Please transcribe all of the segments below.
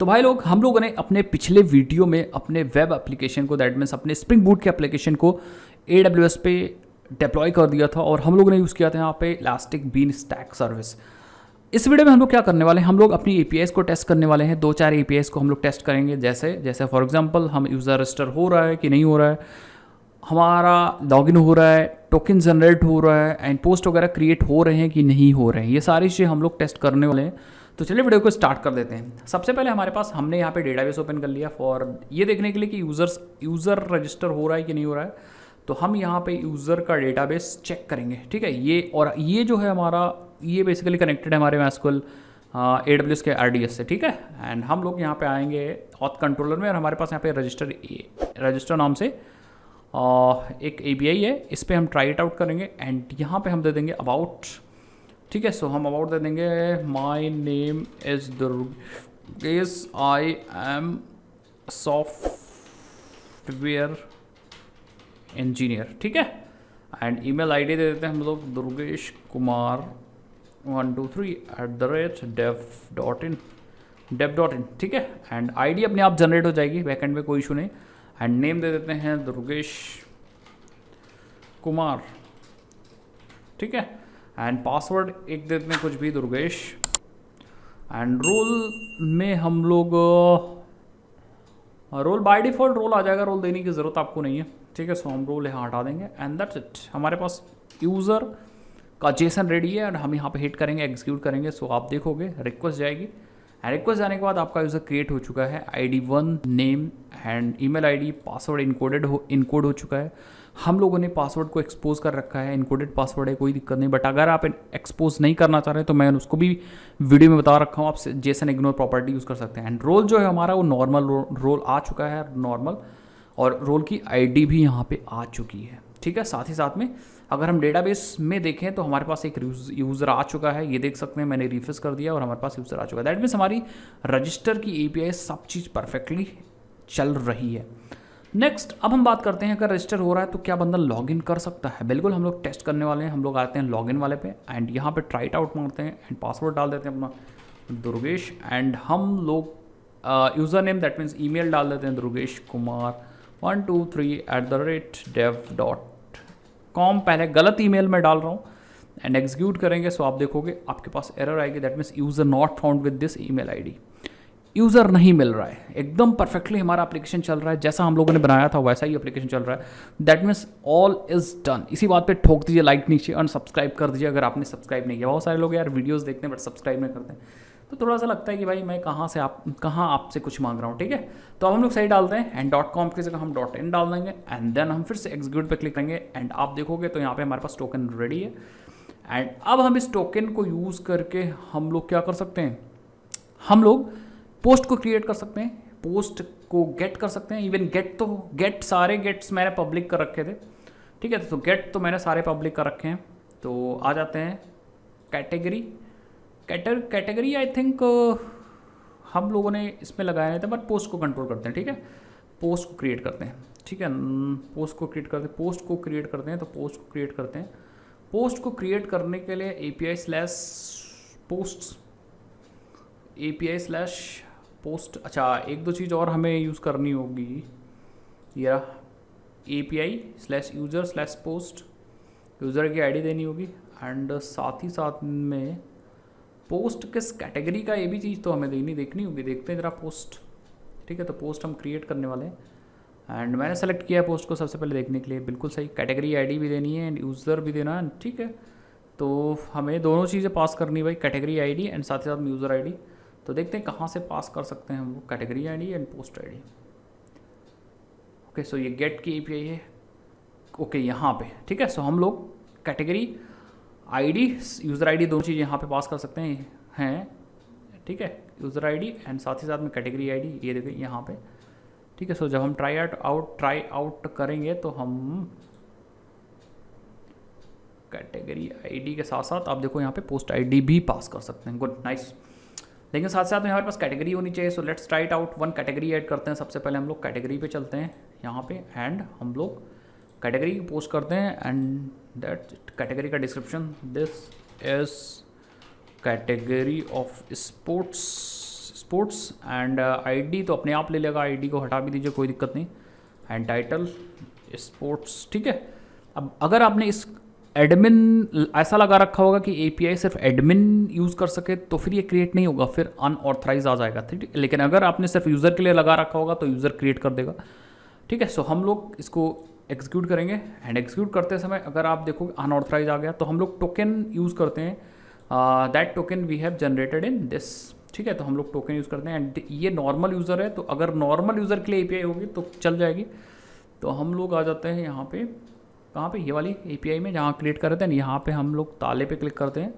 तो भाई लोग, हम लोगों ने अपने पिछले वीडियो में अपने वेब एप्लीकेशन को, दैट मीन्स अपने स्प्रिंग बूट के एप्लीकेशन को AWS पे डिप्लॉय कर दिया था और हम लोगों ने यूज़ किया था यहाँ पे इलास्टिक बीन स्टैक सर्विस। इस वीडियो में हम लोग क्या करने वाले हैं, हम लोग अपनी APIs को टेस्ट करने वाले हैं। 2-4 APIs को हम लोग टेस्ट करेंगे, जैसे फॉर एग्जांपल हम यूज़र रजिस्टर हो रहा है कि नहीं हो रहा है, हमारा लॉगिन हो रहा है, टोकन जनरेट हो रहा है एंड पोस्ट वगैरह क्रिएट हो रहे हैं कि नहीं हो रहे हैं, ये सारी चीज़ें हम लोग टेस्ट करने वाले हैं। तो चलिए वीडियो को स्टार्ट कर देते हैं। सबसे पहले हमारे पास हमने यहाँ पे डेटाबेस ओपन कर लिया फॉर ये देखने के लिए कि यूज़र रजिस्टर हो रहा है कि नहीं हो रहा है। तो हम यहाँ पे यूज़र का डेटाबेस चेक करेंगे, ठीक है। ये जो है हमारा, ये बेसिकली कनेक्टेड है हमारे MySQL AWS के RDS से, ठीक है। एंड हम लोग यहाँ पे आएंगे ऑथ कंट्रोलर में और हमारे पास यहाँ पे रजिस्टर नाम से एक API है, इस पर हम ट्राई इट आउट करेंगे एंड यहाँ पे हम दे देंगे अबाउट, ठीक है। सो हम अबाउट दे देंगे my name is Durgesh, I am software engineer, ठीक है। एंड ईमेल आईडी दे देते हैं हम लोग दुर्गेश कुमार 123@dev.in, ठीक है। एंड आईडी अपने आप जनरेट हो जाएगी बैकएंड में, कोई इशू नहीं। एंड नेम दे देते हैं दुर्गेश कुमार, ठीक है। एंड पासवर्ड एक दे देते हैं कुछ भी, दुर्गेश। एंड रोल में हम लोग रोल बाय डिफ़ॉल्ट रोल आ जाएगा, रोल देने की ज़रूरत आपको नहीं है, ठीक है। सो हम रोल यहाँ हटा देंगे एंड दैट्स इट। हमारे पास यूज़र का जेसन रेडी है एंड हम यहाँ पे हिट करेंगे, एग्जीक्यूट करेंगे। सो आप देखोगे रिक्वेस्ट जाएगी एंड रिक्वेस्ट जाने के बाद आपका यूज़र क्रिएट हो चुका है। ID1 name and email ID, password encode हो चुका है। हम लोगों ने पासवर्ड को एक्सपोज कर रखा है, इनकोडेड पासवर्ड है, कोई दिक्कत नहीं। बट अगर आप एक्सपोज नहीं करना चाह रहे हैं तो मैं उसको भी वीडियो में बता रखा हूँ, आप जेसन इग्नोर प्रॉपर्टी यूज़ कर सकते हैं। एंड रोल जो है हमारा वो नॉर्मल रोल आ चुका है, नॉर्मल, और रोल की ID भी यहाँ पे आ चुकी है, ठीक है। साथ ही साथ में अगर हम डेटाबेस में देखें तो हमारे पास एक यूज़र आ चुका है, ये देख सकते हैं, मैंने रिफ्रेश कर दिया और हमारे पास यूज़र आ चुका है। दैट मीन्स हमारी रजिस्टर की API सब चीज़ परफेक्टली चल रही है। नेक्स्ट अब हम बात करते हैं, अगर रजिस्टर हो रहा है तो क्या बंदा लॉगिन कर सकता है। बिल्कुल, हम लोग टेस्ट करने वाले हैं। हम लोग आते हैं लॉगिन वाले पे एंड यहाँ पे ट्राई इट आउट मारते हैं एंड पासवर्ड डाल देते हैं अपना दुर्गेश। एंड हम लोग user name that means email डाल देते हैं दुर्गेश कुमार 123@dev.com। पहले गलत ईमेल में डाल रहा हूँ एंड एग्जीक्यूट करेंगे। सो आप देखोगे आपके पास एरर आएगी, that means user not found with this email ID. User नहीं मिल रहा है, एकदम परफेक्टली हमारा एप्लीकेशन चल रहा है, जैसा हम लोगों ने बनाया था वैसा ही एप्लीकेशन चल रहा है। That means all is done. इसी बात पे ठोक दीजिए लाइक नीचे, अनसब्सक्राइब कर दीजिए अगर आपने सब्सक्राइब नहीं किया। बहुत सारे लोग यार वीडियोस देखते हैं बट सब्सक्राइब नहीं करते हैं, तो थोड़ा सा लगता है कि भाई मैं कहाँ आपसे कुछ मांग रहा हूँ, ठीक है। तो अब हम लोग सही डालते हैं एंड .com की जगह हम .in डाल देंगे एंड देन हम फिर से एग्जीक्यूट पे क्लिक करेंगे एंड आप देखोगे तो यहाँ पे हमारे पास टोकन रेडी है। एंड अब हम इस टोकन को यूज़ करके हम लोग क्या कर सकते हैं, हम लोग पोस्ट को क्रिएट कर सकते हैं, पोस्ट को गेट कर सकते हैं। इवन गेट सारे गेट्स मैंने पब्लिक कर रखे थे, ठीक है। तो गेट तो मैंने सारे पब्लिक कर रखे हैं। तो आ जाते हैं कैटेगरी आई थिंक हम लोगों ने इसमें लगाया नहीं था, बट पोस्ट को कंट्रोल करते हैं, ठीक है। पोस्ट को क्रिएट करते हैं, ठीक है। पोस्ट को क्रिएट करते हैं, तो पोस्ट को क्रिएट करने के लिए API/post। अच्छा, एक दो चीज़ और हमें यूज़ करनी होगी, या API/user/post, यूज़र की ID देनी होगी एंड साथ ही साथ में पोस्ट किस कैटेगरी का, ये भी चीज़ तो हमें देखनी होगी। देखते हैं ज़रा पोस्ट, ठीक है। तो पोस्ट हम क्रिएट करने वाले हैं एंड मैंने सेलेक्ट किया पोस्ट को सबसे पहले देखने के लिए, बिल्कुल सही। कैटेगरी ID भी देनी है एंड यूज़र भी देना है, ठीक है। तो हमें दोनों चीज़ें पास करनी भाई, कैटेगरी ID एंड साथ ही साथ में यूज़र ID। तो देखते हैं कहाँ से पास कर सकते हैं हम लोग, category ID and post ID। Okay, so ये गेट की API है, ओके, यहाँ पे, ठीक है। सो हम लोग कैटेगरी ID, यूज़र ID दोनों चीज़ यहाँ पे पास कर सकते हैं, ठीक है। यूज़र ID एंड साथ ही साथ में कैटेगरी ID, ये देखिए यहाँ पे, ठीक है। सो जब हम ट्राई आउट करेंगे तो हम कैटेगरी ID के साथ साथ आप देखो यहाँ पे पोस्ट ID भी पास कर सकते हैं। Good, nice. लेकिन साथ साथ में हमारे पास कैटेगरी होनी चाहिए। सो let's try it out. 1 category add करते हैं। सबसे पहले हम लोग कैटेगरी पे चलते हैं यहाँ पे एंड हम लोग कैटेगरी पोस्ट करते हैं एंड दैट कैटेगरी का description, this is category of sports sports and ID तो अपने आप ले लेगा, आईडी को हटा भी दीजिए, कोई दिक्कत नहीं। एंड टाइटल स्पोर्ट्स, ठीक है। अब अगर आपने इस एडमिन ऐसा लगा रखा होगा कि एपीआई सिर्फ एडमिन यूज़ कर सके तो फिर ये क्रिएट नहीं होगा, फिर अनऑथराइज आ जाएगा, ठीक है। लेकिन अगर आपने सिर्फ यूज़र के लिए लगा रखा होगा तो यूज़र क्रिएट कर देगा, ठीक है। सो हम लोग इसको एग्जीक्यूट करेंगे एंड एग्जीक्यूट करते समय अगर आप देखोगे अनऑथराइज आ गया तो हम लोग टोकन यूज़ करते हैं, that token we have generated in this, ठीक है। तो हम लोग टोकन यूज़ करते हैं एंड ये नॉर्मल यूज़र है, तो अगर नॉर्मल यूज़र के लिए एपीआई होगी तो चल जाएगी। तो हम लोग आ जाते हैं यहाँ पे, कहाँ पे, ये वाली एपीआई में जहाँ क्रिएट कर रहे थे, यहाँ पे हम लोग ताले पे क्लिक करते हैं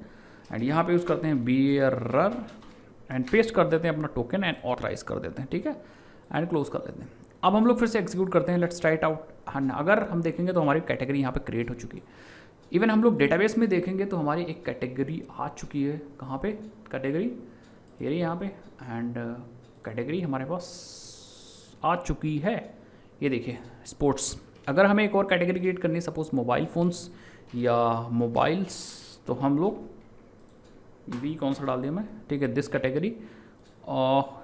एंड यहाँ पे यूज़ करते हैं बियरर एंड पेस्ट कर देते हैं अपना टोकन एंड ऑथराइज कर देते हैं, ठीक है, एंड क्लोज कर देते हैं। अब हम लोग फिर से एग्जीक्यूट करते हैं, लेट्स ट्राई इट आउट। हाँ, अगर हम देखेंगे तो हमारी कैटेगरी यहाँ पे क्रिएट हो चुकी है। इवन हम लोग डेटाबेस में देखेंगे तो हमारी एक कैटेगरी आ चुकी है, कहाँ पे कैटेगरी, ये यहाँ पे, एंड कैटेगरी हमारे पास आ चुकी है, ये देखिए स्पोर्ट्स। अगर हमें एक और कैटेगरी क्रिएट करनी है, सपोज मोबाइल फ़ोन्स या मोबाइल्स, तो हम लोग बी कौन सा डाल दिया मैं, ठीक है, दिस कैटेगरी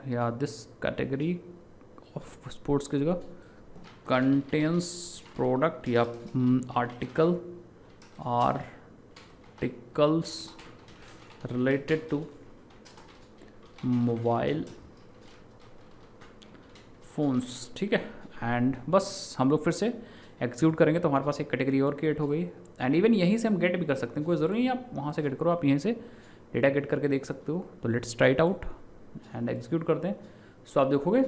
या दिस कैटेगरी ऑफ स्पोर्ट्स की जगह कंटेन्स प्रोडक्ट या articles related to mobile phones, ठीक है। एंड बस हम लोग फिर से एग्जीक्यूट करेंगे तो हमारे पास एक कैटेगरी और क्रिएट हो गई। एंड इवन यहीं से हम गेट भी कर सकते हैं, कोई ज़रूरी नहीं आप वहाँ से गेट करो, आप यहीं से डेटा गेट करके देख सकते हो। तो let's try it out and execute करते हैं। सो आप देखोगे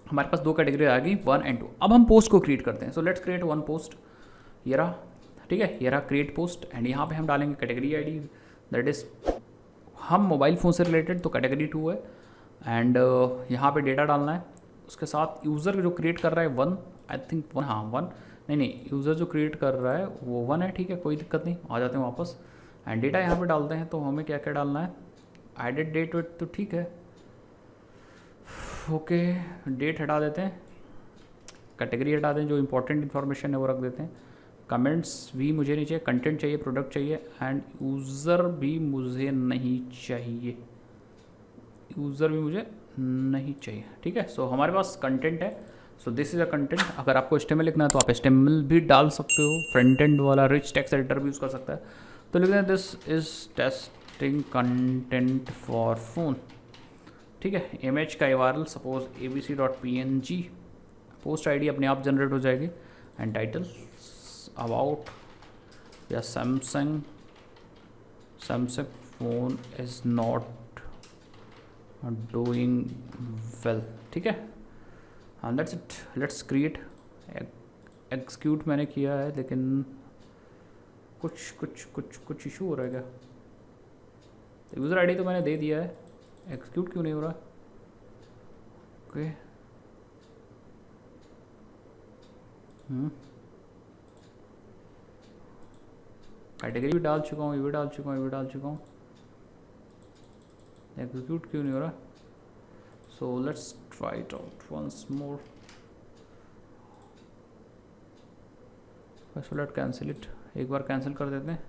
हमारे पास दो कैटेगरी आ गई, 1 and 2। अब हम पोस्ट को क्रिएट करते हैं। So let's create one post, ये रहा, ठीक है, ये रहा क्रिएट पोस्ट एंड यहाँ पे हम डालेंगे कैटेगरी आईडी, दैट इज़ हम मोबाइल फ़ोन से रिलेटेड, तो कैटेगरी 2 है। एंड यहाँ पे डेटा डालना है, उसके साथ यूज़र जो क्रिएट कर रहा है 1, आई थिंक 1, हाँ 1, नहीं यूज़र जो क्रिएट कर रहा है वो 1 है, ठीक है, कोई दिक्कत नहीं। आ जाते हैं वापस एंड डेटा यहाँ पे डालते हैं। तो हमें क्या क्या डालना है, एडिट डेट वेट तो ठीक है, ओके, डेट हटा देते हैं, कैटेगरी हटा दें, जो इंपॉर्टेंट इन्फॉर्मेशन है वो रख देते हैं, कमेंट्स भी मुझे नहीं चाहिए, कंटेंट चाहिए, प्रोडक्ट चाहिए एंड यूज़र भी मुझे नहीं चाहिए, यूज़र भी मुझे नहीं चाहिए, ठीक है। सो हमारे पास कंटेंट है, so this is a content. अगर आपको HTML लिखना है तो आप HTML भी डाल सकते हो, फ्रंट एंड वाला रिच टेक्स्ट एडिटर भी यूज़ कर सकता है। तो लिखते हैं this is testing content for phone, ठीक है। इमेज का URL suppose abc.png, post ID अपने आप जनरेट हो जाएगी एंड टाइटल अबाउट या Samsung phone is not doing well, ठीक है, हाँ that's it. Let's create, execute मैंने किया है लेकिन कुछ इशू हो रहा है क्या, यूज़र आईडी तो मैंने दे दिया है, एग्जीक्यूट क्यों नहीं हो रहा, ओके कैटेगरी भी डाल चुका हूँ, ये भी डाल चुका हूँ, ये भी डाल चुका हूँ, एग्जीक्यूट क्यों नहीं हो रहा। So let's try it out once more, first let cancel it, एक बार कैंसिल कर देते हैं,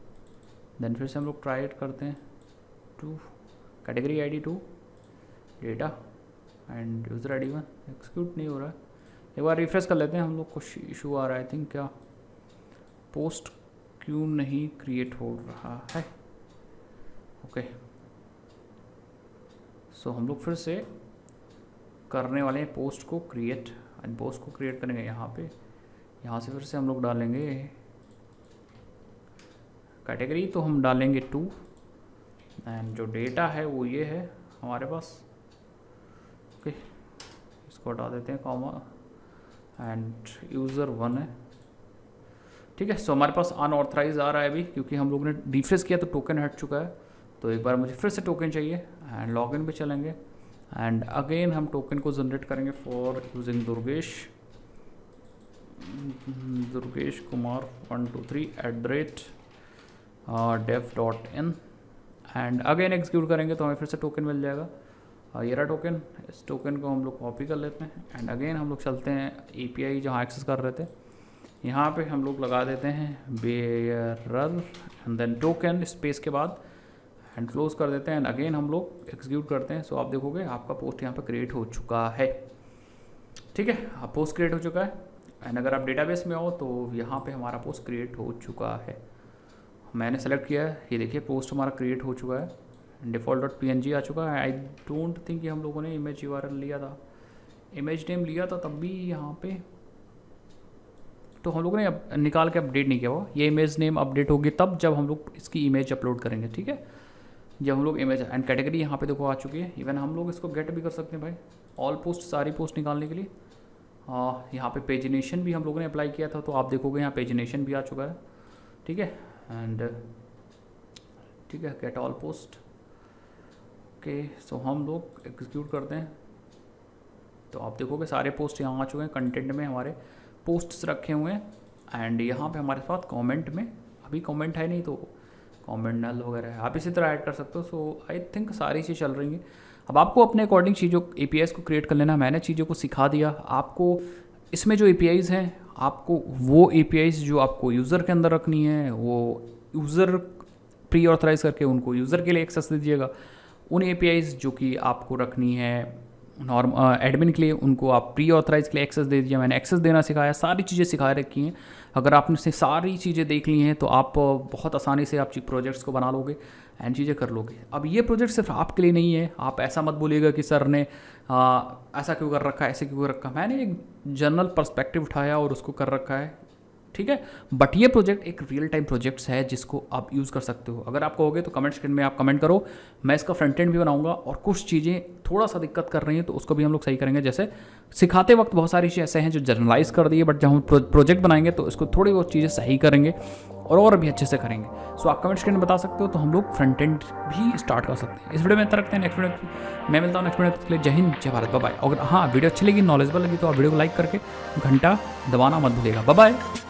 देन फिर से हम लोग ट्राई इट करते हैं। 2 category ID 2 data end user ID 1, execute नहीं हो रहा है, एक बार रिफ्रेश कर लेते हैं, हम लोग कुछ इशू आ रहा है, आई थिंक क्या पोस्ट क्यों नहीं क्रिएट हो रहा है, ओके। सो हम लोग फिर से करने वाले हैं पोस्ट को क्रिएट, एंड पोस्ट को क्रिएट करेंगे यहाँ पे, यहाँ से फिर से हम लोग डालेंगे कैटेगरी, तो हम डालेंगे 2 एंड जो डेटा है वो ये है हमारे पास, ओके, इसको हटा देते हैं कॉमा एंड यूज़र 1 है, ठीक है। सो हमारे पास अनऑथराइज आ रहा है अभी क्योंकि हम लोग ने रिफ्रेश किया तो टोकन हट चुका है। तो एक बार मुझे फिर से टोकन चाहिए एंड लॉगिन पे चलेंगे एंड अगेन हम टोकन को जनरेट करेंगे for using Durgesh Kumar 123 @dev.in and again execute करेंगे तो हमें फिर से टोकन मिल जाएगा। ये रहा टोकन, इस टोकन को हम लोग कॉपी कर लेते हैं एंड अगेन हम लोग चलते हैं API जहाँ एक्सेस कर रहे थे, यहाँ पे हम लोग लगा देते हैं bearer and then token space के बाद एंड क्लोज कर देते हैं एंड अगेन हम लोग एग्जीक्यूट करते हैं। सो आप देखोगे आपका पोस्ट यहाँ पे क्रिएट हो चुका है। ठीक है, आप पोस्ट क्रिएट हो चुका है एंड अगर आप डेटाबेस में हो तो यहाँ पे हमारा पोस्ट क्रिएट हो चुका है। मैंने सेलेक्ट किया है, ये देखिए पोस्ट हमारा क्रिएट हो चुका है, default.png आ चुका है। आई डोंट थिंक कि हम लोगों ने इमेज URL लिया था, इमेज नेम लिया था तब भी यहाँ पे, तो हम लोगों ने अब निकाल के अपडेट नहीं किया हुआ। ये इमेज नेम अपडेट होगी तब जब हम लोग इसकी इमेज अपलोड करेंगे। ठीक है, जब हम लोग इमेज एंड कैटेगरी यहाँ पे देखो आ चुकी है। इवन हम लोग इसको गेट भी कर सकते हैं भाई, ऑल पोस्ट, सारी पोस्ट निकालने के लिए। यहाँ पे पेजिनेशन भी हम लोगों ने अप्लाई किया था, तो आप देखोगे यहाँ पेजिनेशन भी आ चुका है। ठीक है, एंड ठीक है, गेट ऑल पोस्ट। ओके, सो हम लोग एग्जीक्यूट करते हैं तो आप देखोगे सारे पोस्ट यहाँ आ चुके हैं। कंटेंट में हमारे पोस्ट्स रखे हुए हैं एंड यहाँ पे हमारे पास कमेंट में अभी कमेंट है नहीं तो कमेंट नल वगैरह है, आप इसी तरह ऐड कर सकते हो। सो आई थिंक सारी चीज़ चल रही हैं। अब आपको अपने अकॉर्डिंग चीज़ों APIs को क्रिएट कर लेना। मैंने चीज़ों को सिखा दिया आपको। इसमें जो APIs हैं आपको वो APIs जो आपको यूज़र के अंदर रखनी है वो यूज़र प्री ऑथराइज़ करके उनको यूज़र के लिए एक्सेस दे दीजिएगा। उन APIs जो कि आपको रखनी है एडमिन के लिए उनको आप प्री ऑथराइज के लिए एक्सेस दे दीजिए। मैंने एक्सेस देना सिखाया, सारी चीज़ें सिखा रखी हैं। अगर आपने से सारी चीज़ें देख ली हैं तो आप बहुत आसानी से आप प्रोजेक्ट्स को बना लोगे एंड चीज़ें कर लोगे। अब ये प्रोजेक्ट सिर्फ आपके लिए नहीं है, आप ऐसा मत बोलिएगा कि सर ने ऐसा क्यों कर रखा है, ऐसे क्यों कर रखा है। मैंने एक जनरल पर्सपेक्टिव उठाया और उसको कर रखा है। ठीक है, बट ये प्रोजेक्ट एक रियल टाइम प्रोजेक्ट्स है जिसको आप यूज़ कर सकते हो। अगर आप कहोगे तो कमेंट सेक्शन में आप कमेंट करो, मैं इसका फ्रंट एंड भी बनाऊंगा और कुछ चीज़ें थोड़ा सा दिक्कत कर रही हैं तो उसको भी हम लोग सही करेंगे। जैसे सिखाते वक्त बहुत सारी चीज़ें ऐसे हैं जो जनरलाइज कर दी है, बट जब हम प्रोजेक्ट बनाएंगे तो इसको थोड़ी बहुत चीज़ें सही करेंगे और भी अच्छे से करेंगे। सो आप कमेंट सेक्शन में बता सकते हो तो हम लोग फ्रंट एंड भी स्टार्ट कर सकते हैं। इस वीडियो में इतना रखते हैं, नेक्स्ट वीडियो मैं मिलता हूँ नेक्स्ट वीडियो के लिए। जय हिंद, जय भारत, बाय बाय। अगर हाँ वीडियो अच्छी लगी, नॉलेजेबल लगी तो आप वीडियो को लाइक करके घंटा दबाना मत भूलिएगा। Bye bye.